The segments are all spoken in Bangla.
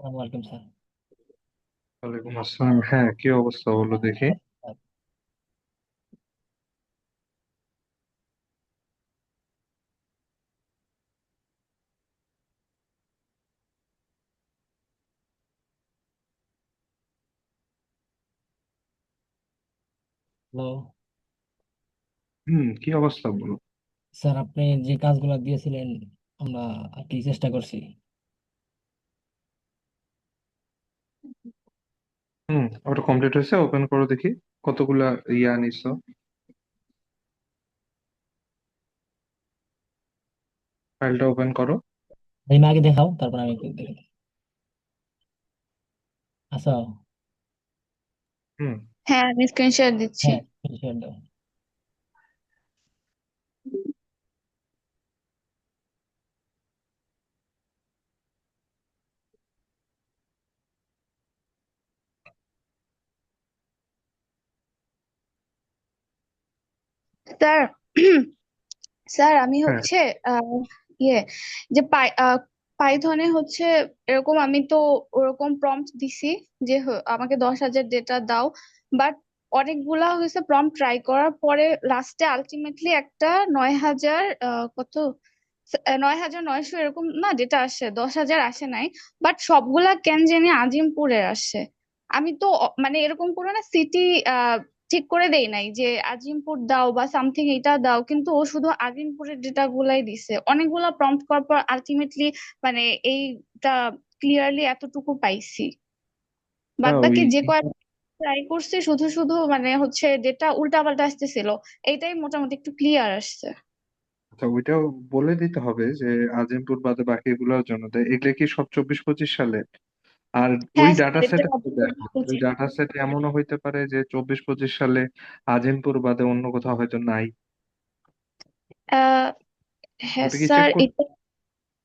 আসসালামু আলাইকুম স্যার। ওয়ালাইকুম আসসালাম। হ্যাঁ, কি অবস্থা বলো দেখি। হ্যালো কি অবস্থা বলো। স্যার, আপনি যে কাজগুলো দিয়েছিলেন আমরা আর কি চেষ্টা করছি। ওটা কমপ্লিট হয়েছে, ওপেন করো দেখি। কতগুলা নিছো? ফাইলটা ওপেন করো। এই আগে দেখাও, তারপর আমি একটু দেখে দিই। আচ্ছা। হুম। হ্যাঁ, আমি স্ক্রিনশট দিচ্ছি। হ্যাঁ, শেয়ার দাও। স্যার স্যার আমি হ্যাঁ, হচ্ছে আহ, ইয়ে যে পাইথনে হচ্ছে এরকম আমি তো ওরকম প্রম্পট দিছি যে আমাকে 10,000 ডেটা দাও। বাট অনেকগুলা হয়েছে প্রম্পট ট্রাই করার পরে লাস্টে আলটিমেটলি একটা 9,000 কত 9,900 এরকম না ডেটা আসে, 10,000 আসে নাই। বাট সবগুলা কেন জানি আজিমপুরে আসে। আমি তো মানে এরকম করে না সিটি ঠিক করে দেই নাই যে আজিমপুর দাও বা সামথিং এটা দাও, কিন্তু ও শুধু আজিমপুরের ডেটা গুলাই দিছে। অনেকগুলা প্রম্পট করার পর আলটিমেটলি মানে এইটা ক্লিয়ারলি এতটুকু পাইছি। বাদ ওই বাকি যে কয় ট্রাই করছি শুধু শুধু মানে হচ্ছে ডেটা উল্টা পাল্টা আসতেছিল। এইটাই মোটামুটি একটু ক্লিয়ার আসছে। আচ্ছা, ওইটাও বলে দিতে হবে যে আজিমপুর বাদে বাকিগুলোর জন্য দেয়। এগুলো কি সব 24-25 সালে? আর ওই হ্যাঁ ডাটা স্যার, সেট এটা দেখো, ওই ডাটা সেট এমনও হইতে পারে যে 24-25 সালে আজিমপুর বাদে অন্য কোথাও হয়তো নাই। আহ হ্যাঁ ওটা কি চেক স্যার, করতে? এটা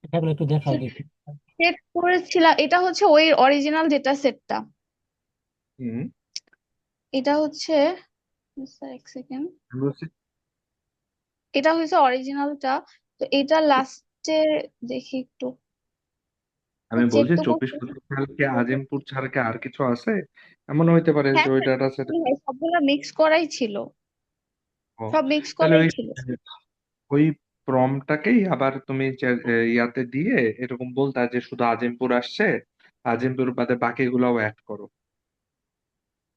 এটাগুলো একটু দেখাও দেখি। চেক করেছিলাম। এটা হচ্ছে ওই অরিজিনাল ডেটা সেটটা। হুম। এটা হচ্ছে স্যার এক সেকেন্ড। আমি বলছি, এটা হচ্ছে অরিজিনালটা। তো এটা লাস্টে দেখি একটু আমি চেক বলছি তো চব্বিশ করতে। পঁচিশ সাল কি আজিমপুর ছাড়া কি আর কিছু আছে? এমন হইতে পারে যে হ্যাঁ ওই স্যার, ডাটা সেট। সবগুলা মিক্স করাই ছিল। ও, সব মিক্স তাহলে করাই ওই ছিল। ওই প্রমটাকেই আবার তুমি ইয়াতে দিয়ে এরকম বলতা যে শুধু আজিমপুর আসছে, আজিমপুর বাদে বাকিগুলাও অ্যাড করো।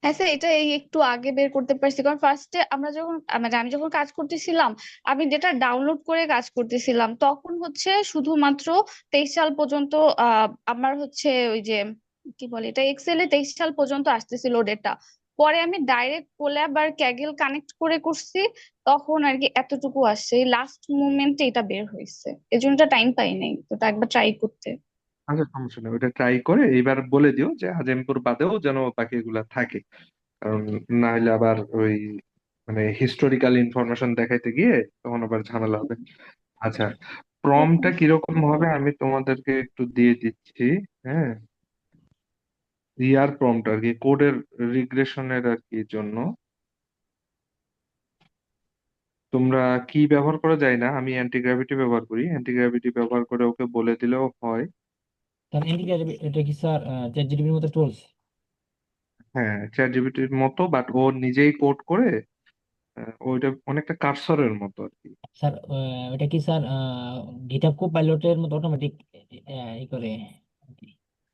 হ্যাঁ স্যার, এটা এই একটু আগে বের করতে পারছি, কারণ ফার্স্টে আমরা যখন মানে আমি যখন কাজ করতেছিলাম, আমি যেটা ডাউনলোড করে কাজ করতেছিলাম তখন হচ্ছে শুধুমাত্র 23 সাল পর্যন্ত আমার হচ্ছে ওই যে কি বলে এটা এক্সেলে 23 সাল পর্যন্ত আসতেছিল ডেটা। পরে আমি ডাইরেক্ট কোল্যাব আর ক্যাগেল কানেক্ট করে করছি, তখন আর কি এতটুকু আসছে। এই লাস্ট মুভমেন্টে এটা বের হয়েছে, এজন্য টাইম পাই নাই তো তা একবার ট্রাই করতে। আচ্ছা, সমস্যা নেই, ওটা ট্রাই করে এইবার বলে দিও যে আজিমপুর বাদেও যেন বাকিগুলা থাকে। কারণ না হলে আবার ওই মানে হিস্টোরিক্যাল ইনফরমেশন দেখাইতে গিয়ে তখন আবার ঝামেলা হবে। আচ্ছা, প্রমটা কিরকম হবে আমি তোমাদেরকে একটু দিয়ে দিচ্ছি। হ্যাঁ, ইয়ার প্রম্পট আর কি, কোডের রিগ্রেশনের আর কি জন্য তোমরা কি ব্যবহার করা যায় না, আমি অ্যান্টি গ্র্যাভিটি ব্যবহার করি। অ্যান্টি গ্র্যাভিটি ব্যবহার করে ওকে বলে দিলেও হয়। স্যার ইন্ডিকেটর এটা কি স্যার চ্যাট জিটিপির মতো টুলস? হ্যাঁ, চ্যাট জিপিটির মতো, বাট ও নিজেই কোড করে। ওইটা অনেকটা কার্সরের মতো আর কি। স্যার এটা কি স্যার গিটহাব কোপাইলটের মতো অটোমেটিক ই করে?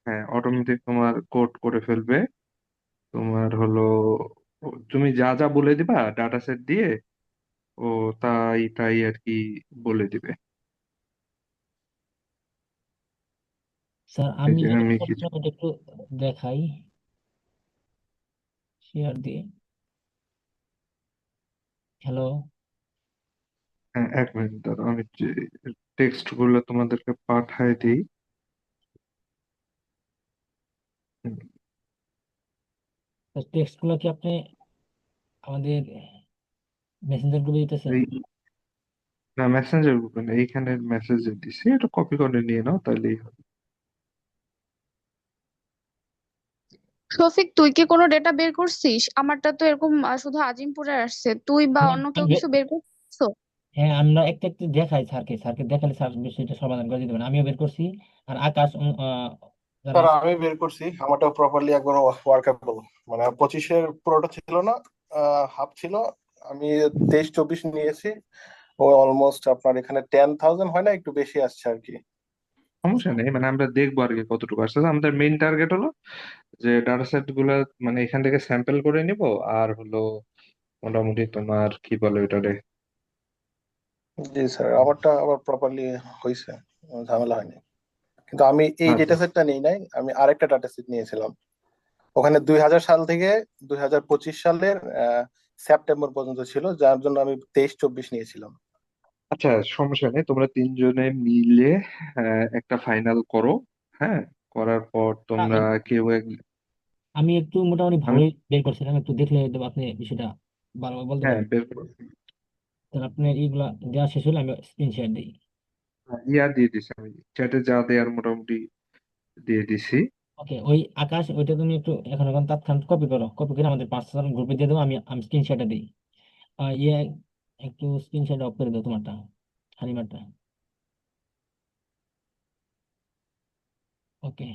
হ্যাঁ, অটোমেটিক তোমার কোড করে ফেলবে। তোমার হলো তুমি যা যা বলে দিবা ডাটা সেট দিয়ে, ও তাই তাই আর কি বলে দিবে। স্যার এই আমি যে যেটা আমি কিছু, করছিলাম এটা একটু দেখাই, শেয়ার দিয়ে। হ্যালো হ্যাঁ, 1 মিনিট দাঁড়াও, আমি টেক্সট গুলো তোমাদেরকে পাঠায় দিই। হুম, স্যার, টেক্সট গুলো কি আপনি আমাদের মেসেঞ্জার গ্রুপে দিতেছেন? এই না, মেসেঞ্জার গ্রুপে না, এইখানে মেসেজে দিছি, এটা কপি করে নিয়ে নাও তাহলেই হবে। শফিক, তুই কি কোনো ডেটা বের করছিস? আমারটা তো এরকম শুধু আজিমপুরে আসছে। তুই বা হ্যাঁ অন্য কেউ আমি কিছু বের করছো? হ্যাঁ, আমরা একটা একটা দেখাই স্যারকে, স্যারকে দেখালে স্যার বিষয়টা সমাধান করে দিতে পারেন। আমিও বের করছি। আর আকাশ যারা স্যার আছে। আমি বের করছি আমারটা প্রপারলি একবার ওয়ার্কেবল, মানে 25-এর পুরোটা ছিল না, হাফ ছিল। আমি 23-24 নিয়েছি। ও অলমোস্ট আপনার এখানে 10,000 হয় না, একটু বেশি আসছে আর কি। সমস্যা নেই, মানে আমরা দেখবো আর কি কতটুকু আসছে। আমাদের মেইন টার্গেট হলো যে ডাটা সেট গুলা মানে এখান থেকে স্যাম্পল করে নিব, আর হলো মোটামুটি তোমার কি বলে ওটারে। জি স্যার, আমারটা আবার প্রপারলি হয়েছে, ঝামেলা হয়নি। কিন্তু আমি এই আচ্ছা ডেটা সেটটা নিই নাই, আমি আরেকটা ডাটা সেট নিয়েছিলাম। ওখানে 2000 সাল থেকে 2025 সালের সেপ্টেম্বর পর্যন্ত ছিল, যার জন্য আমি 23-24 নিয়েছিলাম। আচ্ছা, সমস্যা নেই, তোমরা তিনজনে মিলে একটা ফাইনাল করো। হ্যাঁ, করার পর তোমরা আ- কেউ আমি একটু মোটামুটি আমি ভালোই বের করছিলাম, একটু দেখলে হয়তো আপনি বিষয়টা ভালোভাবে বলতে হ্যাঁ পারবেন। বের করো। তাহলে আপনার এইগুলা দেওয়া শেষ হলে আমি স্ক্রিন শেয়ার দিই। ইয়া দিয়ে দিছি, আমি চ্যাটে যা দেয়ার মোটামুটি দিয়ে দিছি। ওকে, ওই আকাশ ওইটা তুমি একটু এখন এখন তৎক্ষণাৎ কপি করো, কপি করে আমাদের পার্সোনাল গ্রুপে দিয়ে দেবো, আমি আমি স্ক্রিন শেয়ারটা দিই। ইয়ে, একটু স্ক্রিন শেয়ার অফ করে দাও তোমারটা, হানিমারটা। ওকে।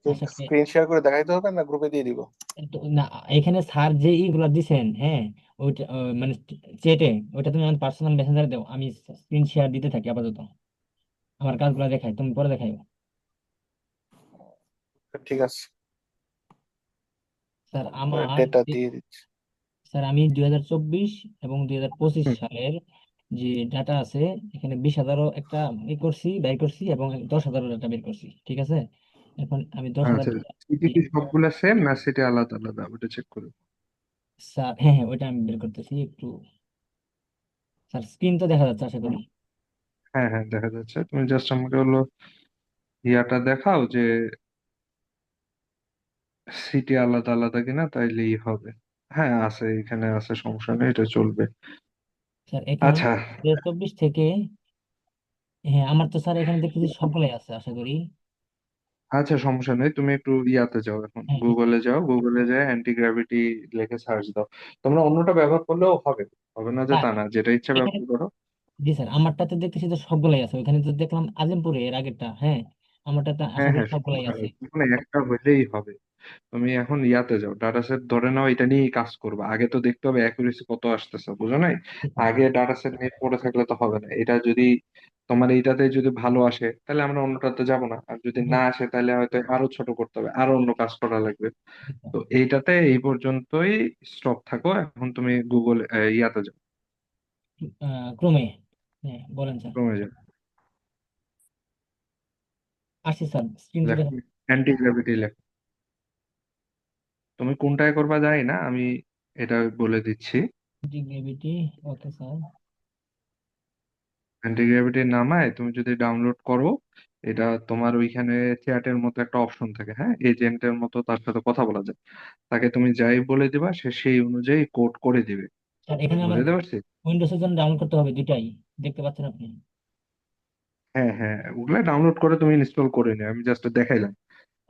আচ্ছা স্ক্রিন শেয়ার করে দেখাইতে হবে না গ্রুপে দিয়ে দিব? না, এখানে স্যার যে ইগুলা দিছেন, হ্যাঁ, ওইটা মানে চেটে, ওইটা তুমি আমার পার্সোনাল মেসেঞ্জারে দাও, আমি স্ক্রিন শেয়ার দিতে থাকি আপাতত। আমার কাজগুলো দেখাই, তুমি পরে দেখাই। ঠিক আছে, স্যার আমার ডেটা দিয়ে দিচ্ছি। স্যার আমি 2024 এবং 2025 হুম, সালের যে ডাটা আছে, এখানে 20,000ও একটা করছি, ব্যয় করছি, এবং 10,000ও ডাটা বের করছি, ঠিক আছে। এখন আমি 10,000 আচ্ছা, সিটি কি সবগুলা সেম না সিটি আলাদা আলাদা, ওটা চেক করো। স্যার, হ্যাঁ হ্যাঁ, ওইটা আমি বের করতেছি একটু। স্যার স্ক্রিন তো দেখা যাচ্ছে আশা করি। হ্যাঁ হ্যাঁ, দেখা যাচ্ছে। তুমি জাস্ট আমাকে হলো ইয়াটা দেখাও যে সিটি আলাদা আলাদা কিনা, তাইলেই হবে। হ্যাঁ আছে, এখানে আছে, সমস্যা নেই, এটা চলবে। স্যার এখানে আচ্ছা 2024 থেকে, হ্যাঁ আমার তো স্যার এখানে দেখতেছি সবগুলাই আছে আশা করি। আচ্ছা, সমস্যা নেই, তুমি একটু ইয়াতে যাও, এখন হ্যাঁ হ্যাঁ, গুগলে যাও, গুগলে যাও অ্যান্টি গ্র্যাভিটি লিখে সার্চ দাও। তোমরা অন্যটা ব্যবহার করলেও হবে, হবে না যে স্যার তা না, যেটা ইচ্ছা এখানে, ব্যবহার করো। জি স্যার আমারটাতে দেখতেছি তো সবগুলাই আছে, ওখানে তো দেখলাম আজিমপুরে এর আগেরটা, হ্যাঁ আমারটাতে আশা হ্যাঁ করি হ্যাঁ, সবগুলাই সমস্যা আছে। নেই, মানে একটা হইলেই হবে। তুমি এখন ইয়াতে যাও, ডাটা সেট ধরে নাও, এটা নিয়েই কাজ করবে। আগে তো দেখতে হবে অ্যাকুরেসি কত আসতেছে, বুঝো নাই? জি স্যার। আগে ডাটা সেট নিয়ে পড়ে থাকলে তো হবে না। এটা যদি তোমার এইটাতে যদি ভালো আসে, তাহলে আমরা অন্যটাতে যাব না, আর যদি জি না আসে তাহলে হয়তো আরো ছোট করতে হবে, আরো অন্য কাজ করা লাগবে। স্যার। তো এইটাতে এই পর্যন্তই স্টপ থাকো। এখন তুমি গুগল ইয়াতে যাও, ক্রমে, হ্যাঁ বলেন স্যার। ক্রমে যাও, আসছি স্যার, স্ক্রিন তো লেখো দেখা। অ্যান্টি গ্র্যাভিটি লেখো। তুমি কোনটায় করবা জানি না, আমি এটা বলে দিচ্ছি। Gravity, okay sir. Anti gravity নামায় তুমি যদি ডাউনলোড করো, এটা তোমার ওইখানে চ্যাটের মতো একটা অপশন থাকে, হ্যাঁ, এজেন্টের মতো, তার সাথে কথা বলা যায়। তাকে তুমি যাই বলে দিবা, সে সেই অনুযায়ী কোড করে দিবে। স্যার এখানে আমার বুঝতে পারছি? উইন্ডোজের জন্য ডাউনলোড করতে হবে দুটাই, দেখতে পাচ্ছেন আপনি। হ্যাঁ হ্যাঁ, ওগুলা ডাউনলোড করে তুমি ইনস্টল করে নিও, আমি জাস্ট দেখাইলাম।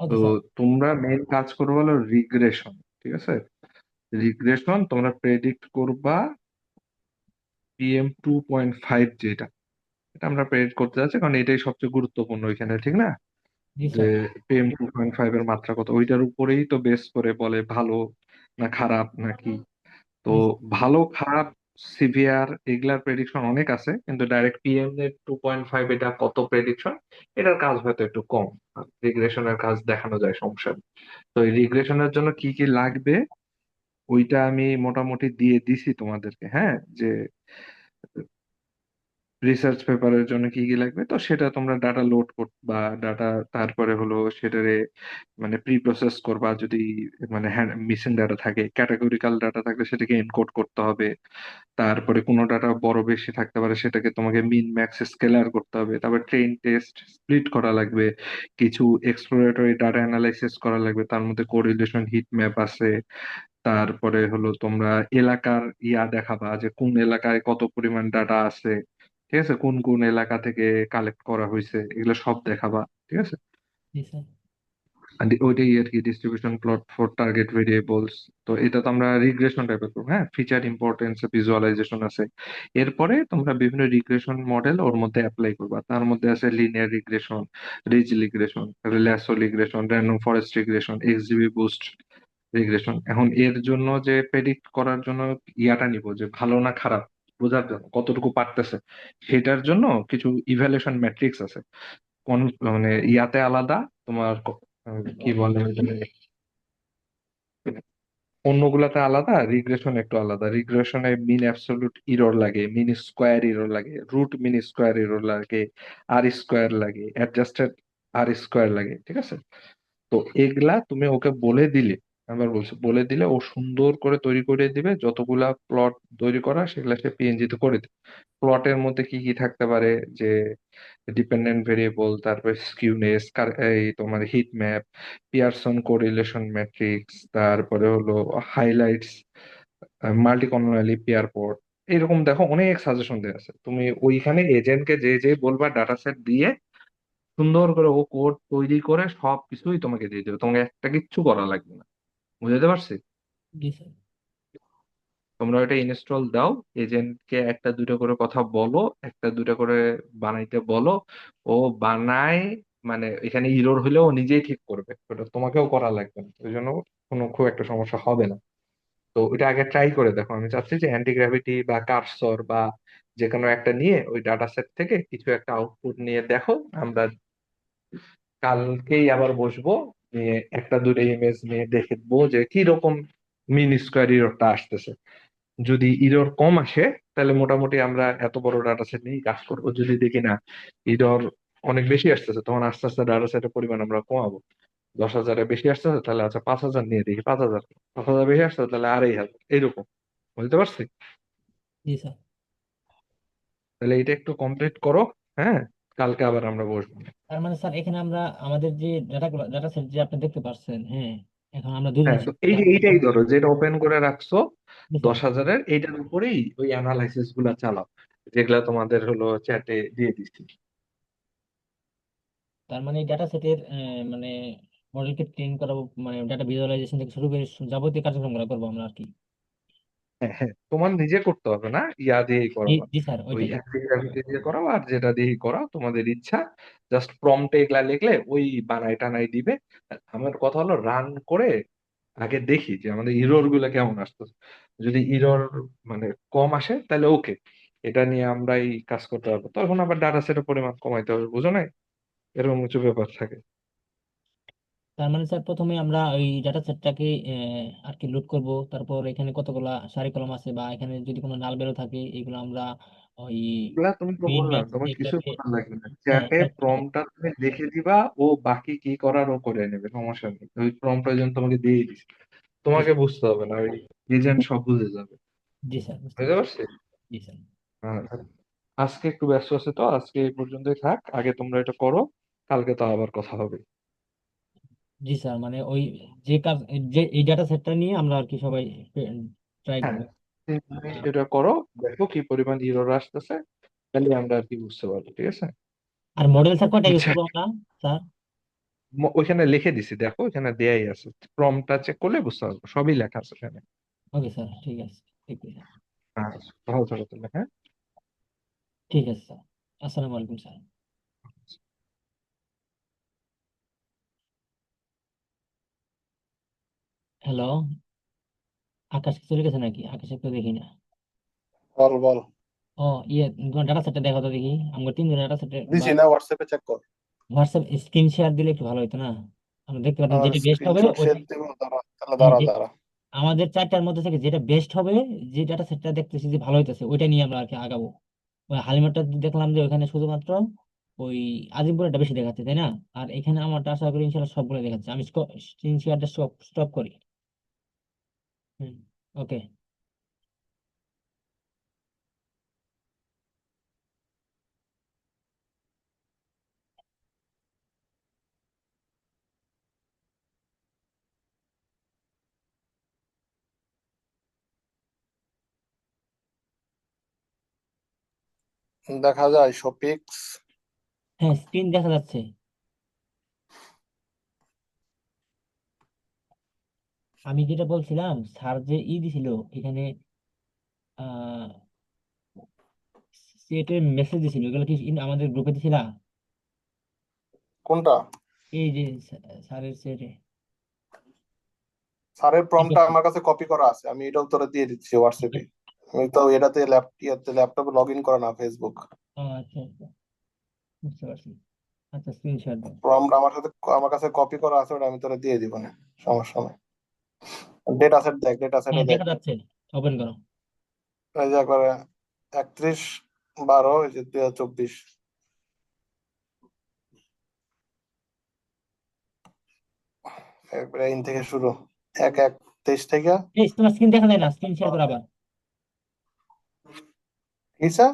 তো ওকে স্যার। তোমরা মেইন কাজ করবে হলো রিগ্রেশন, ঠিক আছে? রিগ্রেশন তোমরা প্রেডিক্ট করবা PM2.5, যেটা এটা আমরা প্রেডিক্ট করতে যাচ্ছি, কারণ এটাই সবচেয়ে গুরুত্বপূর্ণ ওইখানে, ঠিক না? জি যে স্যার। PM2.5 এর মাত্রা কত, ওইটার উপরেই তো বেস করে বলে ভালো না খারাপ নাকি। তো জি ভালো খারাপ সিভিয়ার এগুলার প্রেডিকশন অনেক আছে, কিন্তু ডাইরেক্ট PM2.5 এটা কত প্রেডিকশন, এটার কাজ হয়তো একটু কম। রিগ্রেশনের কাজ দেখানো যায়, সমস্যা নেই। তো এই রিগ্রেশনের জন্য কি কি লাগবে, ওইটা আমি মোটামুটি দিয়ে দিছি তোমাদেরকে, হ্যাঁ, যে রিসার্চ পেপারের জন্য কি কি লাগবে। তো সেটা তোমরা ডাটা লোড করবা, ডাটা, তারপরে হলো সেটারে মানে প্রি প্রসেস করবা। যদি মানে মিসিং ডাটা থাকে, ক্যাটাগরিক্যাল ডাটা থাকলে সেটাকে এনকোড করতে হবে। তারপরে কোনো ডাটা বড় বেশি থাকতে পারে, সেটাকে তোমাকে মিন ম্যাক্স স্কেলার করতে হবে। তারপর ট্রেন টেস্ট স্প্লিট করা লাগবে, কিছু এক্সপ্লোরেটরি ডাটা অ্যানালাইসিস করা লাগবে, তার মধ্যে কোরিলেশন হিট ম্যাপ আছে। তারপরে হলো তোমরা এলাকার ইয়া দেখাবা, যে কোন এলাকায় কত পরিমাণ ডাটা আছে, ঠিক আছে, কোন কোন এলাকা থেকে কালেক্ট করা হয়েছে, এগুলো সব দেখাবা, ঠিক আছে। জি স্যার। ওইটাই আর কি distribution plot for target variables. তো এটা তো আমরা রিগ্রেশন টাইপের করবো, হ্যাঁ, ফিচার ইম্পর্টেন্স ভিজুয়ালাইজেশন আছে। এরপরে তোমরা বিভিন্ন রিগ্রেশন মডেল ওর মধ্যে অ্যাপ্লাই করবা। তার মধ্যে আছে linear regression, ridge regression, lasso regression, random forest regression, XGB boost regression. এখন এর জন্য যে প্রেডিক্ট করার জন্য ইয়াটা নিব যে ভালো না খারাপ বোঝার জন্য কতটুকু পারতেছে, সেটার জন্য কিছু ইভ্যালুয়েশন ম্যাট্রিক্স আছে। কোন মানে ইয়াতে আলাদা, তোমার কি বলে ওইটাকে, অন্যগুলাতে আলাদা, রিগ্রেশন একটু আলাদা। রিগ্রেশনে মিন অ্যাবসলিউট ইরর লাগে, মিন স্কোয়ার ইরর লাগে, রুট মিন স্কোয়ার ইরর লাগে, আর স্কোয়ার লাগে, অ্যাডজাস্টেড আর স্কোয়ার লাগে, ঠিক আছে? তো এগুলা তুমি ওকে বলে দিলে, আবার বলছি বলে দিলে ও সুন্দর করে তৈরি করে দিবে। যতগুলা প্লট তৈরি করা সেগুলা সে পিএনজি তে করে দিবে। প্লটের মধ্যে কি কি থাকতে পারে, যে ডিপেন্ডেন্ট ভেরিয়েবল, তারপরে স্কিউনেস, এই তোমার hit map, Pearson correlation matrix, তারপরে হলো হাইলাইটস, মাল্টি কর্নালি পেয়ার পট, এরকম দেখো অনেক সাজেশন দেওয়া আছে। তুমি ওইখানে এজেন্টকে যে যে বলবা ডাটা সেট দিয়ে সুন্দর করে ও কোড তৈরি করে সব কিছুই তোমাকে দিয়ে দেবে, তোমাকে একটা কিচ্ছু করা লাগবে না। বুঝতে পারছি? জি স্যার। তোমরা ওটা ইনস্টল দাও, এজেন্টকে একটা দুটো করে কথা বলো, একটা দুটো করে বানাইতে বলো, ও বানায়। মানে এখানে ইরর হলেও ও নিজেই ঠিক করবে, ওটা তোমাকেও করা লাগবে না, ওই জন্য কোনো খুব একটা সমস্যা হবে না। তো ওইটা আগে ট্রাই করে দেখো। আমি চাচ্ছি যে অ্যান্টি গ্র্যাভিটি বা কার্সর বা যে কোনো একটা নিয়ে ওই ডাটা সেট থেকে কিছু একটা আউটপুট নিয়ে দেখো। আমরা কালকেই আবার বসবো, নিয়ে একটা দুটো ইমেজ নিয়ে দেখবো যে কি রকম মিন স্কোয়ার ইররটা আসতেছে। যদি ইরর কম আসে তাহলে মোটামুটি আমরা এত বড় ডাটা সেট নিয়ে কাজ করবো। যদি দেখি না ইরর অনেক বেশি আসতেছে, তখন আস্তে আস্তে ডাটা সেটের পরিমাণ আমরা কমাবো। 10,000-এর বেশি আসতেছে তাহলে আচ্ছা 5,000 নিয়ে দেখি, 5,000। 5,000 বেশি আসতেছে তাহলে 2,500, এইরকম। বুঝতে পারছি? জি স্যার। তাহলে এটা একটু কমপ্লিট করো। হ্যাঁ, কালকে আবার আমরা বসবো। তার মানে স্যার এখানে আমরা আমাদের যে ডাটা সেট যে আপনি দেখতে পাচ্ছেন, হ্যাঁ, এখন আমরা হ্যাঁ, দুজনে তো এই যে এইটাই ধরো যেটা ওপেন করে রাখছো জি স্যার। 10,000-এর, এইটার উপরেই ওই অ্যানালাইসিস গুলা চালাও, যেগুলা তোমাদের হলো চ্যাটে দিয়ে দিচ্ছি। তার মানে ডাটা সেটের মানে মডেলকে ট্রেন করা, মানে ডাটা ভিজুয়ালাইজেশন থেকে শুরু করে যাবতীয় কার্যক্রম করবো আমরা আর কি। হ্যাঁ হ্যাঁ, তোমার নিজে করতে হবে না, ইয়া দিয়েই জি করাবা। জি স্যার, ওই ওইটাই। অ্যাক্টিভিটি দিয়ে করাও আর যেটা দিয়েই করাও তোমাদের ইচ্ছা। জাস্ট প্রম্পটে এগুলা লিখলে ওই বানাই টানাই দিবে। আর আমার কথা হলো রান করে আগে দেখি যে আমাদের ইরর গুলা কেমন আসতেছে। যদি ইরর মানে কম আসে তাহলে ওকে, এটা নিয়ে আমরাই কাজ করতে পারবো। তখন আবার ডাটা সেটের পরিমাণ কমাইতে হবে, বুঝো না? এরকম কিছু ব্যাপার থাকে। তার মানে স্যার প্রথমে আমরা ওই ডাটা সেটটাকে আর কি লোড করব, তারপর এখানে কতগুলা সারি কলম আছে বা এখানে যদি কোনো নাল বেরো থাকে এগুলো আমরা ওই এগুলা তুমি তো মেইন বললাম ম্যাথড তোমার কিছু এগুলোকে, করার লাগবে না, হ্যাঁ, চ্যাটে প্রম্পটটা তুমি দেখে দিবা, ও বাকি কি করার ও করে নেবে, সমস্যা নেই। ওই প্রম্পটটা যেন তোমাকে দিয়ে দিস, জি তোমাকে স্যার। বুঝতে হবে না, ওই এজেন্ট সব বুঝে যাবে। জি স্যার, বুঝতে বুঝতে পারছি। পারছি? জি স্যার। হ্যাঁ, আজকে একটু ব্যস্ত আছে, তো আজকে এই পর্যন্তই থাক। আগে তোমরা এটা করো, কালকে তো আবার কথা হবে। জি স্যার, মানে ওই যে কাজ, যে এই ডাটা সেটটা নিয়ে আমরা আর কি সবাই ট্রাই হ্যাঁ, করবো। তুমি সেটা করো, দেখো কি পরিমাণ ইরর আসতেছে, তাহলে আমরা আর কি বুঝতে পারবো, ঠিক আছে? আর মডেল স্যার কয়টা ইউজ আচ্ছা, করবো আমরা স্যার? ওইখানে লিখে দিছি, দেখো এখানে দেয়াই আছে। প্রম্পটটা চেক করলে বুঝতে পারবো, সবই লেখা আছে এখানে। ওকে স্যার, ঠিক আছে, ঠিক আছে। হ্যাঁ, ভালো থাকো তাহলে, হ্যাঁ। ঠিক আছে স্যার। আসসালামু আলাইকুম স্যার। হ্যালো, আকাশ কি চলে গেছে নাকি? আকাশে তো দেখি না। বল বল। ও, ইয়ে, তোমার ডাটা সেটটা দেখো তো দেখি, আমার তিনজন ডাটা সেটে বা দিছি না, হোয়াটসঅ্যাপে চেক কর। হোয়াটসঅ্যাপ স্ক্রিন শেয়ার দিলে একটু ভালো হতো না? আমরা দেখতে পারতাম যেটা বেস্ট হবে স্ক্রিনশট ওইটা। শেয়ার দিব, দাঁড়া তাহলে, হ্যাঁ, দাঁড়া যে দাঁড়া। আমাদের চারটার মধ্যে থেকে যেটা বেস্ট হবে, যে ডাটা সেটটা দেখতেছি যে ভালো হইতেছে ওইটা নিয়ে আমরা আর কি আগাবো। ওই হালিমারটা দেখলাম যে ওখানে শুধুমাত্র ওই আজিমপুরটা বেশি দেখাচ্ছে, তাই না? আর এখানে আমারটা আশা করি ইনশাল্লাহ সবগুলো দেখাচ্ছে। আমি স্ক্রিন শেয়ারটা স্টপ স্টপ করি। হুম। ওকে। দেখা যায় শপিক্স। হ্যাঁ, স্ক্রিন দেখা যাচ্ছে। আমি যেটা বলছিলাম, স্যার যে দিছিল এখানে, আহ সেটের মেসেজ দিছিল, এগুলো কি আমাদের গ্রুপে দিছিলা? কোনটা? এই যে স্যারের সেটে স্যারের প্রম্পটটা আমার কাছে কপি করা আছে, আমি এটাও তোরা দিয়ে দিচ্ছি হোয়াটসঅ্যাপে। আমি তো এটাতে ল্যাপটপে লগ ইন করা না ফেসবুক। আচ্ছা আচ্ছা, বুঝতে পারছি। আচ্ছা, স্ক্রিনশট দাও। প্রম্পট আমার কাছে কপি করা আছে, ওটা আমি তোরা দিয়ে দিব না, সমস্যা নেই। ডেটা সেট দেখ, ডেটা হ্যাঁ, সেটে দেখ। দেখা যাচ্ছে, ওপেন করো। এই যে একবারে 31/12 এই যে 2024, একবারে ইন থেকে শুরু, 1/1/23 থেকে। এই তোমার স্ক্রিন দেখা যায় না, স্ক্রিন শেয়ার করো আবার। কিসা?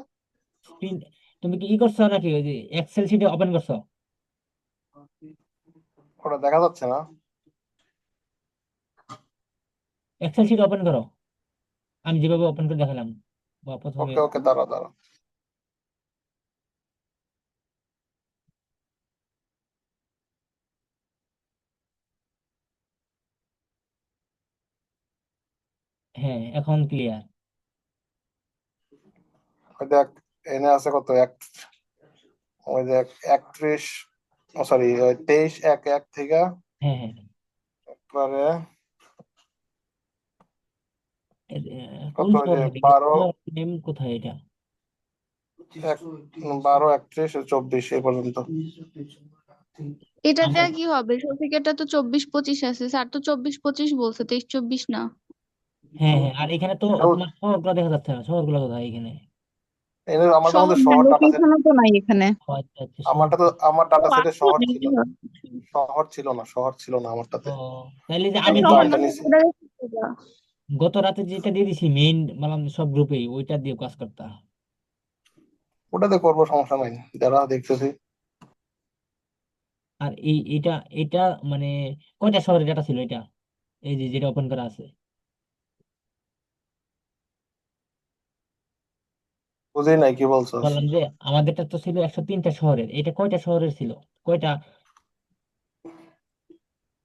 স্ক্রিন, তুমি কি করছো নাকি ওই যে এক্সেল শিটে ওপেন করছো? ওটা দেখা যাচ্ছে না। এক্সেল শিট ওপেন করো, আমি যেভাবে ওপেন করে দেখালাম। বা প্রথমে, ওকে ওকে, দাঁড়া দাঁড়া। হ্যাঁ এখন ক্লিয়ার। ওই দেখ, এনে আছে কত, ওই দেখ 31, সরি 23/1/1 থেকে হ্যাঁ হ্যাঁ, পরে কোন কত, ওই শহর যে এটা? 12, নেম কোথায় এটা? 12/31/24 এই পর্যন্ত। এটা আমার, দেয়া কি হবে? সফিকেরটা তো 24-25 আছে, স্যার তো 24-25 বলছে, 23-24 না। হ্যাঁ হ্যাঁ, আর এখানে তো এটাও তোমার শহরগুলো দেখা যাচ্ছে না, শহরগুলো কোথায় এখানে? এনে আমার তো শহর মধ্যে না, শহর ডাটা সেট, লোকেশনও তো নাই এখানে। ও আচ্ছা আচ্ছা, শহর। আমার ও ডাটা সেটে আছে, শহর ছিল দেখতে না। হবে। ও, আমারটাতে। তাইলে যে এটা আমি শহর তোমার না, নামটা নিছি। এটা দেখতে হবে। গত রাতে যেটা দিয়ে দিছি মেইন, মানে সব গ্রুপে ওইটা দিয়ে কাজ করতা। ওটাতে করবো, সমস্যা নাই, যারা দেখতেছি। আর এটা এটা মানে কয়টা শহরের ডাটা ছিল এটা, এই যে যেটা ওপেন করা আছে? বুঝি নাই কি বলছস। বললাম যে আমাদেরটা তো ছিল 103টা শহরের, এটা কয়টা শহরের ছিল, কয়টা?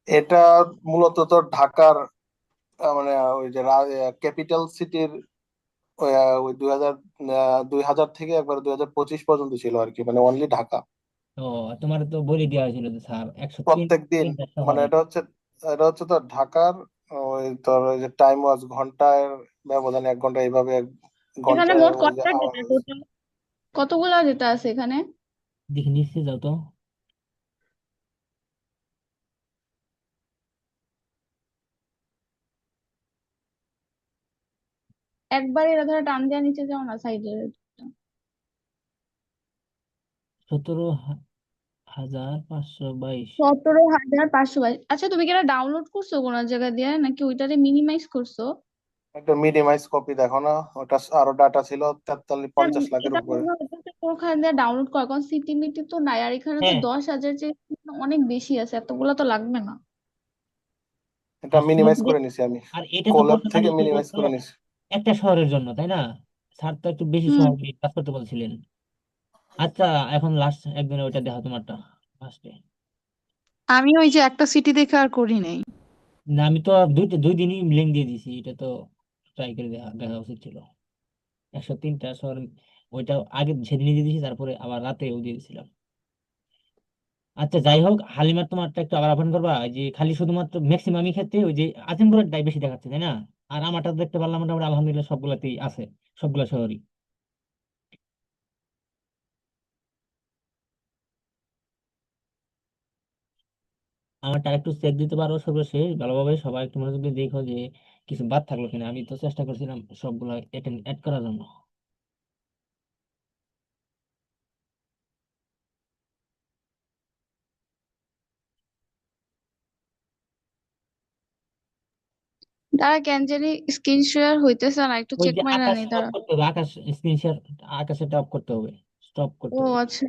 এটা মূলত তো ঢাকার, মানে ওই যে ক্যাপিটাল সিটির, ওই 2000 থেকে একবার 2025 পর্যন্ত ছিল আর কি, মানে অনলি ঢাকা। ও, তোমার তো বলে দেওয়া হয়েছিল যে স্যার প্রত্যেক দিন, 103টা মানে শহরে। এটা হচ্ছে তো ঢাকার, ওই তোর ওই যে টাইম ওয়াজ ঘন্টার ব্যবধান, 1 ঘন্টা এইভাবে, এখানে ঘন্টায় মোট ওই যে কতটা ডেটা, টোটাল কতগুলা ডেটা আছে এখানে? দেখে নিচ্ছে, যাও তো। একবার এরা ধরে টান দেওয়া নিচে যাও না, সাইডে। 17,522। 17,522। আচ্ছা, তুমি কি এটা ডাউনলোড করছো কোন জায়গা দিয়ে, নাকি ওইটারে মিনিমাইজ করছো? একটা মিনিমাইজ কপি দেখো না, ওটা আরো ডাটা ছিল 43-50 লাখের এটা উপরে। করবো, এটা ওখানে দিয়ে ডাউনলোড কর, কারণ সিটি মিটি তো নাই, আর এখানে তো হ্যাঁ, 10,000 যে অনেক বেশি আছে, এতগুলা তো লাগবে না। এটা আর মিনিমাইজ করে নিছি আমি, আর এটা তো কোল্যাব করতে থেকে পারলে তো মিনিমাইজ বলতো করে নিছি। একটা শহরের জন্য, তাই না? স্যার তো একটু বেশি হুম। শহর নিয়ে কাজ করতে বলছিলেন। আচ্ছা, এখন লাস্ট একদিনে ওইটা দেখা তোমারটা লাস্টে। আমি ওই যে একটা সিটি দেখে আর করি নাই। না, আমি তো দুই দিনই লিঙ্ক দিয়ে দিছি, এটা তো ট্রাই করে দেখা দেখা উচিত ছিল। 103টা শহর, ওইটা আগে সেদিনই দিয়ে দিয়েছি, তারপরে আবার রাতেও দিয়ে দিয়েছিলাম। আচ্ছা, যাই হোক, হালিমার তোমারটা একটু আবার ওপেন করবা, ওই যে খালি শুধুমাত্র ম্যাক্সিমামই ক্ষেত্রে ওই যে আজিমপুরেরটাই বেশি দেখাচ্ছে, তাই না? আর আমারটা দেখতে পারলাম মোটামুটি আলহামদুলিল্লাহ সবগুলাতেই আছে, সবগুলা শহরই। আমারটা একটু চেক দিতে পারো সর্বশেষ ভালোভাবে, সবাই একটু মনোযোগ দিয়ে দেখো যে কিছু বাদ থাকলো কিনা। আমি তো চেষ্টা করছিলাম সবগুলা অ্যাড করার জন্য। তারা কেন জানি স্ক্রিন শেয়ার হইতেছে না, একটু ওই চেক যে মাইরা আকাশ নেই অফ তারা। করতে হবে, আকাশ স্ক্রিন শেয়ার, আকাশটা অফ করতে হবে, স্টপ ও করতে হবে। আচ্ছা।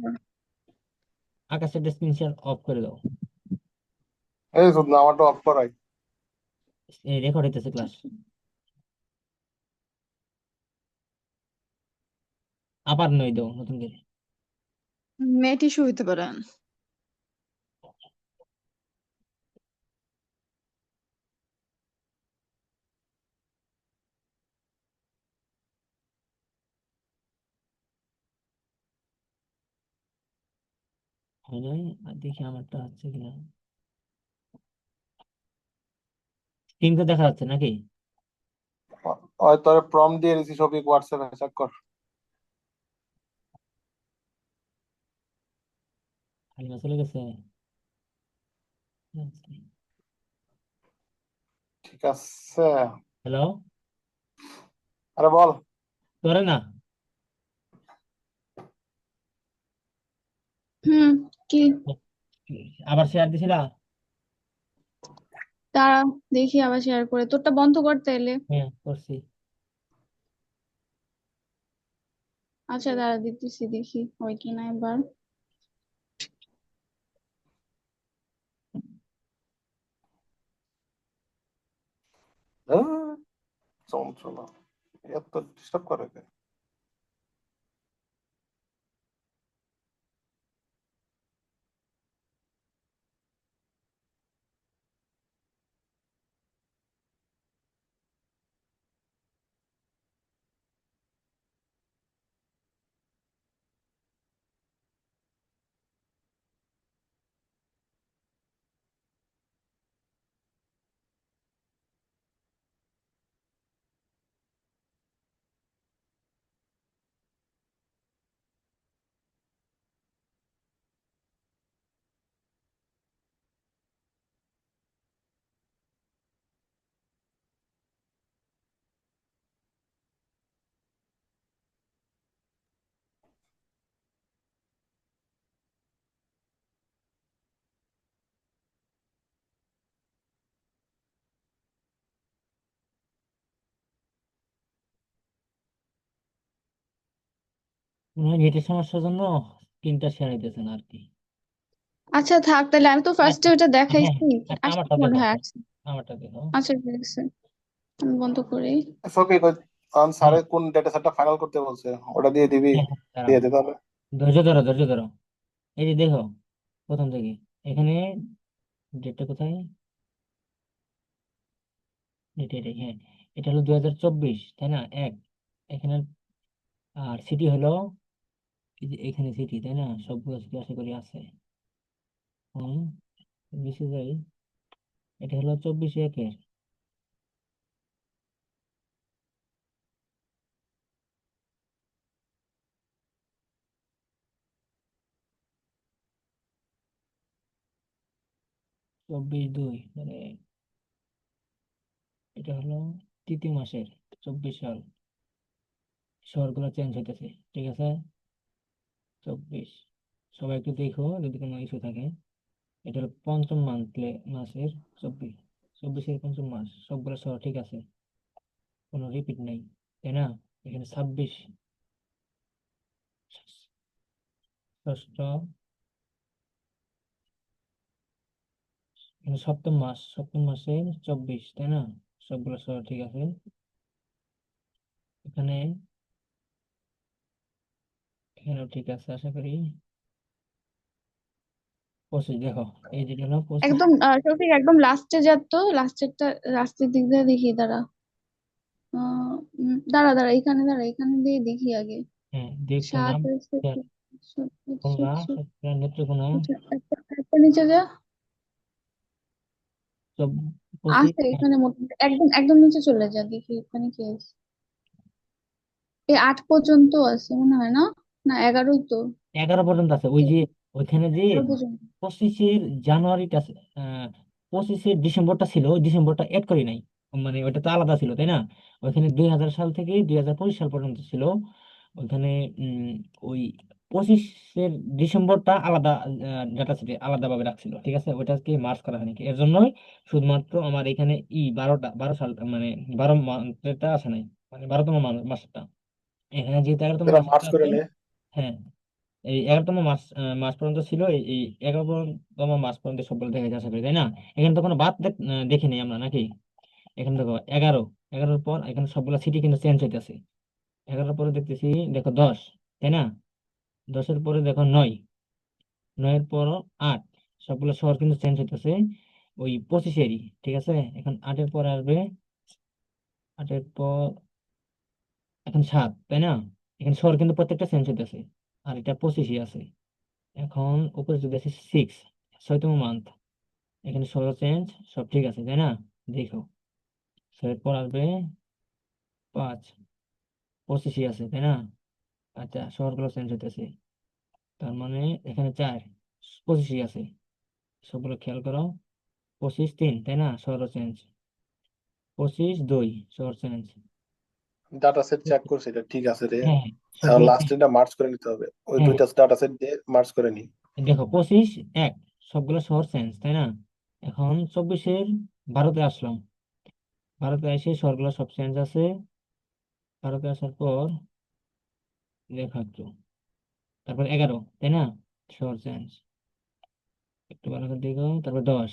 আকাশের স্ক্রিন শেয়ার অফ করে দাও। এই শুধু না, আমারটা অফ করাই। এই রেকর্ড হইতেছে ক্লাস, আবার নই দাও নতুন করে। নেট ইস্যু হইতে পারে। হয় নাই, আর দেখি আমারটা হচ্ছে কিনা। স্ক্রিন তো দেখা যাচ্ছে নাকি? ওই তোর প্রম দিয়ে দিছি, ছবি হোয়াটসঅ্যাপে চেক কর। হালিমা চলে গেছে। ঠিক আছে, হ্যালো, আরে বল। তোরে না? হুম, কি? আবার শেয়ার দিছিলা? তারা দেখি আবার শেয়ার করে, তোরটা বন্ধ কর তাইলে। হ্যাঁ, করছি। আচ্ছা দাঁড়া, দিতেছি, দেখি হয় কিনা এবার। চঞ্চলা এত ডিস্টার্ব করে কে? মনে হয় নেটের সমস্যার জন্য স্ক্রিনটা শেয়ার হইতেছে না আর কি। আচ্ছা থাক তাহলে, আমি তো ফার্স্টে আচ্ছা, ওটা হ্যাঁ দেখাইছি। আচ্ছা, আসছে আমারটা মনে দেখো, হয়, আসছে। আমারটা দেখো। আচ্ছা ঠিক আছে, আমি বন্ধ করি। ওকে, হ্যাঁ, স্যারে কোন ডেটা সেটটা ফাইনাল করতে বলছে ওটা দিয়ে দিবি। হ্যাঁ, হ্যাঁ, দাঁড়াও, দিয়ে দে তাহলে। ধৈর্য ধরো, ধৈর্য ধরো। এই যে দেখো, প্রথম থেকে এখানে ডেটটা কোথায়? ডেট এটাই, হ্যাঁ। এটা হলো 2024, তাই না? এক, এখানে। আর সিটি হলো, এই যে এখানে সিটি, তাই না? সবগুলো সিটি আশা করি আছে। হুম, বেশি যাই। এটা হলো 24/1-এর। 24/2, মানে এটা হলো তৃতীয় মাসের 24 সাল। শহরগুলো চেঞ্জ হইতেছে, ঠিক আছে? 24, সবাই একটু দেখো যদি কোনো ইস্যু থাকে। এটা হলো পঞ্চম মাসের 24, 24-এর পঞ্চম মাস, সবগুলো শহর ঠিক আছে, কোনো রিপিট নেই, তাই না? এখানে 26, ষষ্ঠ, এখানে সপ্তম মাস, সপ্তম মাসের 24, তাই না? সবগুলো শহর ঠিক আছে। এখানে, এখানেও ঠিক আছে আশা করি। 25 দেখো, এই যেটা হলো 25। একদম শফিক, একদম লাস্টে যা, তো লাস্টেরটা, লাস্টের দিক দিয়ে দেখি, দাঁড়া। দাঁড়া দাঁড়া, এখানে দাঁড়া, এখানে দিয়ে দেখি আগে। হ্যাঁ, দেখতো সাত নাম, আছে, খুলনা, নেত্রকোনা, একটা নিচে যা। সব 25। আছে এখানে মোটামুটি, একদম একদম নিচে চলে যা, দেখি এখানে কি আছে। এই 8 পর্যন্ত আছে মনে হয়, না? না, 11ই তো। 11 পর্যন্ত আছে, ওই যে ওইখানে যে 11 পর্যন্ত। 25-এর জানুয়ারিটা, আহ 25-এর ডিসেম্বরটা ছিল, ওই ডিসেম্বরটা এড করি নাই, মানে ওইটা তো আলাদা ছিল, তাই না? ওইখানে 2000 সাল থেকে 2025 সাল পর্যন্ত ছিল। ওইখানে উম ওই 25-এর ডিসেম্বরটা আলাদা, ডাটা সেটে আলাদাভাবে রাখছিল, ঠিক আছে? ওইটাকে মার্চ করা হয়নি, এর জন্যই শুধুমাত্র আমার এখানে 12 সাল, মানে 12 মাসটা আসে নাই, মানে 12তম মাসটা। এখানে যেহেতু 11তম এরা মার্চ মাসটা করে আছে। নে। হ্যাঁ, এই 11তম মাস পর্যন্ত ছিল, এই 11তম মাস পর্যন্ত সবগুলো দেখা যাচ্ছে, আশা করি, তাই না? এখানে তো কোনো বাদ দেখিনি আমরা নাকি? এখানে দেখো 11, 11-র পর এখানে সবগুলো সিটি কিন্তু চেঞ্জ হইতেছে। 11-র পরে দেখতেছি, দেখো 10, তাই না? 10-এর পরে দেখো 9, 9-এর পর 8, সবগুলো শহর কিন্তু চেঞ্জ হইতেছে ওই 25-এরই, ঠিক আছে? এখন 8-এর পর আসবে, 8-এর পর এখন 7, তাই না? এখানে শহর কিন্তু প্রত্যেকটা চেঞ্জ হইতেছে, আর এটা 25-ই আছে। এখন উপরে যদি আসে 6তম মান্থ, এখানে 16 চেঞ্জ, সব ঠিক আছে তাই না? দেখো, এরপর আসবে 5, 25 আছে তাই না? আচ্ছা, শহরগুলো চেঞ্জ হইতেছে, তার মানে এখানে 4, 25 আছে, সবগুলো খেয়াল করো। 25, 3 তাই না? শহর চেঞ্জ। 25, 2 শহর চেঞ্জ। ডাটা সেট চেক করছি, এটা ঠিক আছে রে। হ্যাঁ হ্যাঁ, এখন সবগুলো লাস্ট এটা মার্চ করে নিতে হবে, ওই হ্যাঁ দুইটা ডাটা সেট দিয়ে মার্চ করে নি। দেখো, 25, 1 সবগুলো শহর চেঞ্জ তাই না? এখন 24-এর ভারতে আসলাম, ভারতে এসে শহরগুলো সব চেঞ্জ আছে। ভারতে আসার পর দেখো একটু, তারপর 11 তাই না? শহর চেঞ্জ, একটু ভালো করে দেখো। তারপর 10,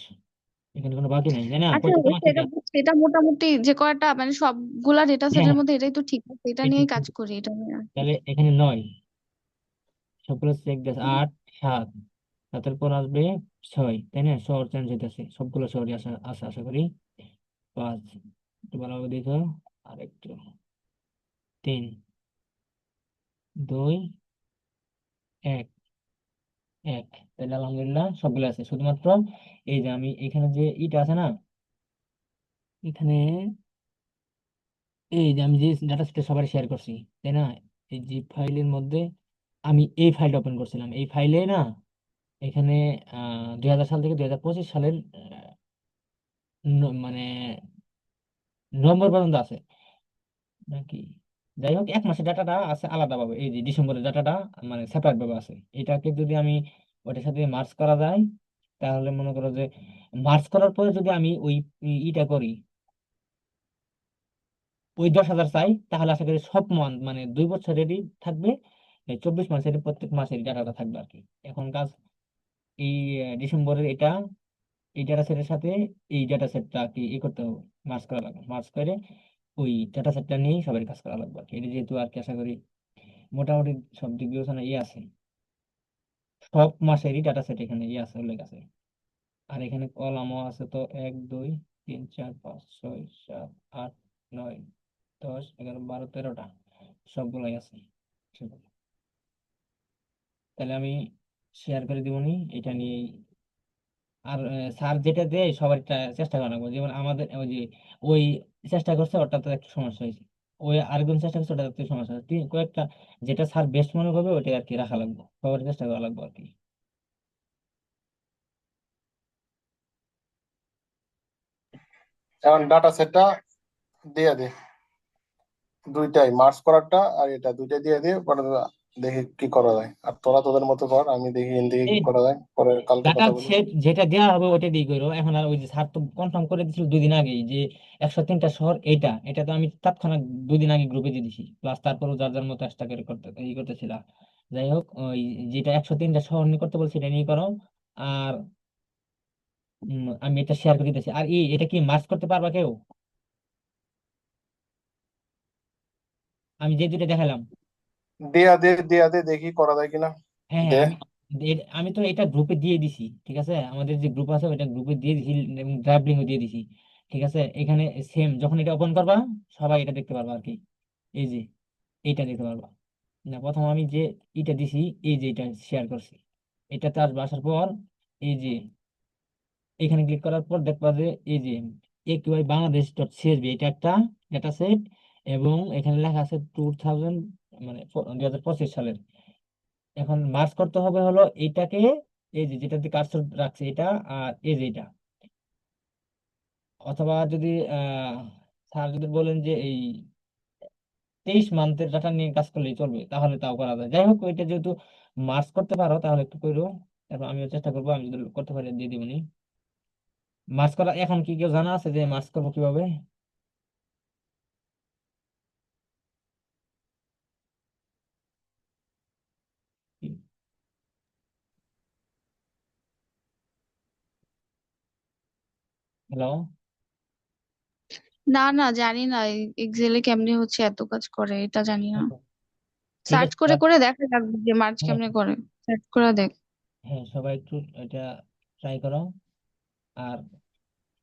এখানে কোনো বাকি নাই তাই না? আচ্ছা, প্রত্যেকটা মাসে সেটা বুঝছি, এটা মোটামুটি যে কয়টা মানে সবগুলা ডেটা হ্যাঁ সেটের হ্যাঁ, মধ্যে এটাই তো ঠিক আছে, এটা এটা নিয়েই ঠিক কাজ আছে। করি, এটা নিয়ে আর কি। তাহলে এখানে 9, সবগুলো চেক দিয়েছে। 8, 7, 7-এর পর আসবে 6 তাই না? শহর চেঞ্জ হইতেছে, সবগুলো শহরই আসা আসা আশা করি। 5, একটু ভালোভাবে দেখো, আর একটু। 3, 2, 1, 1। তাহলে আলহামদুলিল্লাহ সবগুলো আছে, শুধুমাত্র এই যে আমি এখানে যে ইটা আছে না, এখানে এই যে আমি যে ডাটা সেটটা সবাই শেয়ার করছি তাই না? এই যে ফাইলের মধ্যে আমি এই ফাইলটা ওপেন করছিলাম, এই ফাইলে না এখানে 2000 সাল থেকে 2025 সালের মানে নভেম্বর পর্যন্ত আছে নাকি, যাই হোক 1 মাসের ডাটাটা আছে আলাদাভাবে, এই যে ডিসেম্বরের ডাটাটা মানে সেপারেট ভাবে আছে। এটাকে যদি আমি ওটার সাথে মার্চ করা যায়, তাহলে মনে করো যে মার্চ করার পরে যদি আমি ওই ইটা করি, ওই 10,000 চাই, তাহলে আশা করি সব মান্থ মানে 2 বছরেরই থাকবে। এই 24 মাসের প্রত্যেক মাসের ডাটাটা থাকবে আর কি। এখন কাজ এই ডিসেম্বরের এটা, এই ডাটা সেটের সাথে এই ডাটা সেটটা কি করতে হবে, মার্চ করা লাগবে। মার্চ করে ওই ডাটা সেটটা নিয়ে সবাই কাজ করা লাগবে আর কি। এটা যেহেতু আর কি আশা করি মোটামুটি সব দিক বিবেচনা আছে, সব মাসেরই ডাটা সেট এখানে আছে, উল্লেখ আছে। আর এখানে কলামও আছে তো, 1, 2, 3, 4, 5, 6, 7, 8, 9, 10, 11, 12, 13টা, সবগুলাই আছে সেগুলো। তাহলে আমি শেয়ার করে দিবনি এটা নিয়ে। আর স্যার যেটা দেয় সবার চেষ্টা করা লাগবে, যেমন আমাদের ওই যে ওই চেষ্টা করছে ওটাতে একটু সমস্যা হয়েছে, ওই আরেকজন চেষ্টা করছে ওটাতে একটু সমস্যা হয়েছে, কয়েকটা যেটা স্যার বেস্ট মনে করবে ওটাই আর কি রাখা লাগবে, সবার চেষ্টা করা লাগবে আর কি। এখন ডাটা সেটটা দিয়ে দে, দুইটাই মার্চ করারটা আর এটা দুইটাই দিয়ে দে, পরে দেখি কি করা যায়। আর তোরা তোদের মতো কর, আমি দেখি এন থেকে কি করা যায়, পরে কালকে ডাটা কথা বলি। সেট যেটা দেওয়া হবে ওটা দিয়ে করো এখন। আর ওই যে স্যার তো কনফার্ম করে দিয়েছিল 2 দিন আগেই যে 103টা শহর, এটা এটা তো আমি তৎক্ষণাৎ 2 দিন আগে গ্রুপে দিয়ে দিছি, প্লাস তারপরও যার যার মতো চেষ্টা করে করতে করতেছিল। যাই হোক, ওই যেটা 103টা শহর নিয়ে করতে বলছি এটা নিয়ে করো। আর আমি এটা শেয়ার করে দিতেছি। আর এটা কি মার্চ করতে পারবা কেউ? আমি যে দুটো দেখালাম। দিয়া দে দেখি করা যায় কিনা। হ্যাঁ হ্যাঁ, দে। আমি তো এটা গ্রুপে দিয়ে দিছি, ঠিক আছে? আমাদের যে গ্রুপ আছে ওটা গ্রুপে দিয়ে দিছি, এবং ড্রাইভ লিঙ্কও দিয়ে দিছি, ঠিক আছে? এখানে সেম যখন এটা ওপেন করবা সবাই এটা দেখতে পারবা আর কি। এই যে এইটা দেখতে পারবা না, প্রথম আমি যে এটা দিছি, এই যে এটা শেয়ার করছি, এটাতে আসবে। আসার পর এই যে এখানে ক্লিক করার পর দেখবা যে এই যে একিউআই বাংলাদেশ ডট সিএসবি, এটা একটা ডেটা সেট, এবং এখানে লেখা আছে 2000 মানে 2025 সালের। এখন মার্চ করতে হবে হলো এইটাকে, এই যে যেটাতে কার্সর রাখছে এটা, আর এই যে এটা। অথবা যদি স্যার যদি বলেন যে এই 23 মান্থের ডাটা নিয়ে কাজ করলেই চলবে, তাহলে তাও করা যায়। যাই হোক, ওইটা যেহেতু মার্চ করতে পারো তাহলে একটু করো, তারপর আমিও চেষ্টা করবো, আমি যদি করতে পারি দিয়ে দিবনি। মার্চ করা এখন কি কেউ জানা আছে যে মার্চ করবো কিভাবে? হ্যালো। না না, জানি না এক্সেলে কেমনে হচ্ছে এত কাজ করে, এটা জানি না। ঠিক সার্চ আছে করে করে দেখা লাগবে যে মার্চ হ্যাঁ কেমনে করে, সার্চ করে দেখ। হ্যাঁ, সবাই একটু এটা ট্রাই করো। আর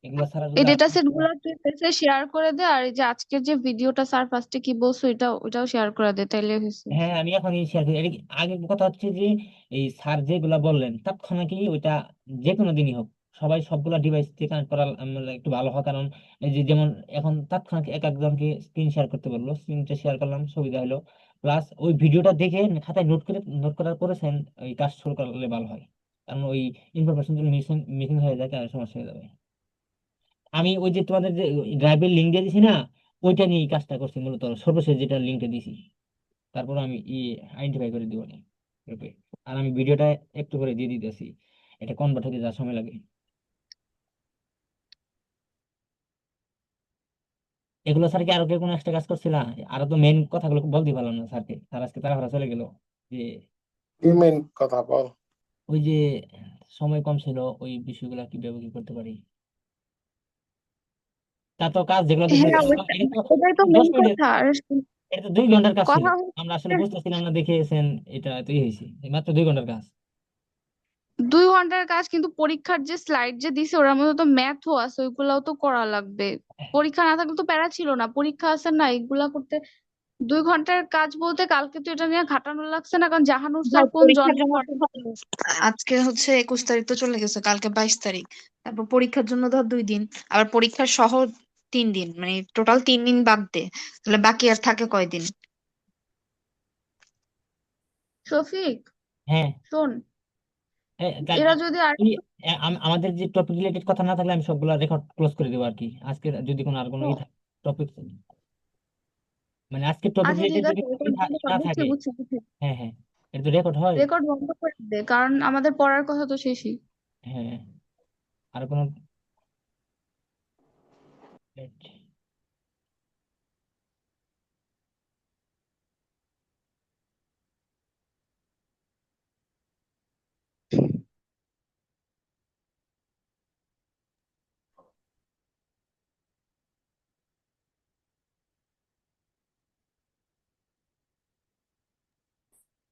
এগুলো ছাড়া এই যদি আর ডেটা সেট গুলা তুই পেজে শেয়ার করে দে, আর এই যে আজকের যে ভিডিওটা স্যার ফার্স্টে কি বলছো ওটাও শেয়ার করে দে, তাইলে হয়েছে। হ্যাঁ আমি এখন শেয়ার করি। আগে কথা হচ্ছে যে এই স্যার যেগুলা বললেন তৎক্ষণাৎ ওইটা যে কোনো দিনই হোক সবাই সবগুলা ডিভাইস দিয়ে কানেক্ট করা একটু ভালো হয়। কারণ এই যে যেমন এখন তৎক্ষণাৎ এক একজনকে স্ক্রিন শেয়ার করতে বললো, স্ক্রিনটা শেয়ার করলাম, সুবিধা হলো। প্লাস ওই ভিডিওটা দেখে খাতায় নোট করার পরে ওই কাজ শুরু করলে ভালো হয়। কারণ ওই ইনফরমেশন যদি মিসিং মিসিং হয়ে যায় তাহলে সমস্যা হয়ে যাবে। আমি ওই যে তোমাদের যে ড্রাইভের লিঙ্ক দিয়ে দিছি না, ওইটা নিয়ে এই কাজটা করছি মূলত, সর্বশেষ যেটা লিঙ্কটা দিছি। তারপর আমি আইডেন্টিফাই করে দিব না গ্রুপে। আর আমি ভিডিওটা একটু করে দিয়ে দিতেছি, এটা কনভার্ট হতে যা সময় লাগে। এগুলো স্যার কি আরো কেউ কোনো এক্সট্রা কাজ করছিলা? আরো তো মেইন কথাগুলো বলতে পারলাম না স্যারকে, স্যার আজকে তাড়াহুড়া চলে গেল। যে ইমেন কথা বল। ওই যে সময় কম ছিল, ওই বিষয়গুলো কিভাবে কি করতে পারি। তা তো কাজ যেগুলো দিচ্ছে হ্যাঁ, এটা তো ওটাই তো দশ মেন মিনিটের কথা। আর এটা তো 2 ঘন্টার কাজ ছিল। কথা আমরা আসলে হচ্ছে বুঝতেছিলাম না, দেখেছেন এটা এতই হয়েছে, এই মাত্র 2 ঘন্টার কাজ। 2 ঘন্টার কাজ, কিন্তু পরীক্ষার যে স্লাইড যে দিছে ওর মধ্যে তো ম্যাথও আছে, ওইগুলাও তো করা লাগবে। পরীক্ষা না থাকলে তো প্যারা ছিল না, পরীক্ষা আছে না, এগুলা করতে 2 ঘন্টার কাজ বলতে কালকে তো এটা নিয়ে ঘাটানো লাগছে না, কারণ জাহানুর স্যার ভাই কোন পরীক্ষার যন্ত্রে জন্য তো ধর, আজকে হচ্ছে 21 তারিখ তো চলে গেছে, কালকে 22 তারিখ। তারপর পরীক্ষার জন্য ধর 2 দিন, আবার পরীক্ষার সহ 3 দিন, মানে টোটাল 3 দিন বাদ দে, তাহলে বাকি আর থাকে কয়দিন? শফিক, হ্যাঁ। শোন, তাই এরা যদি আর ওই আমাদের যে টপিক রিলেটেড কথা না থাকলে আমি সবগুলা রেকর্ড ক্লোজ করে দেবো আর কি। আজকে যদি কোনো আর কোনো টপিক, মানে আজকে টপিক আচ্ছা রিলেটেড ঠিক যদি আছে, কোনো রেকর্ড বন্ধ কর, না বুঝছি থাকে। বুঝছি বুঝছি। হ্যাঁ হ্যাঁ, এটা তো রেকর্ড হয়। রেকর্ড বন্ধ করে দে, কারণ আমাদের পড়ার কথা তো শেষই। হ্যাঁ, আর কোনো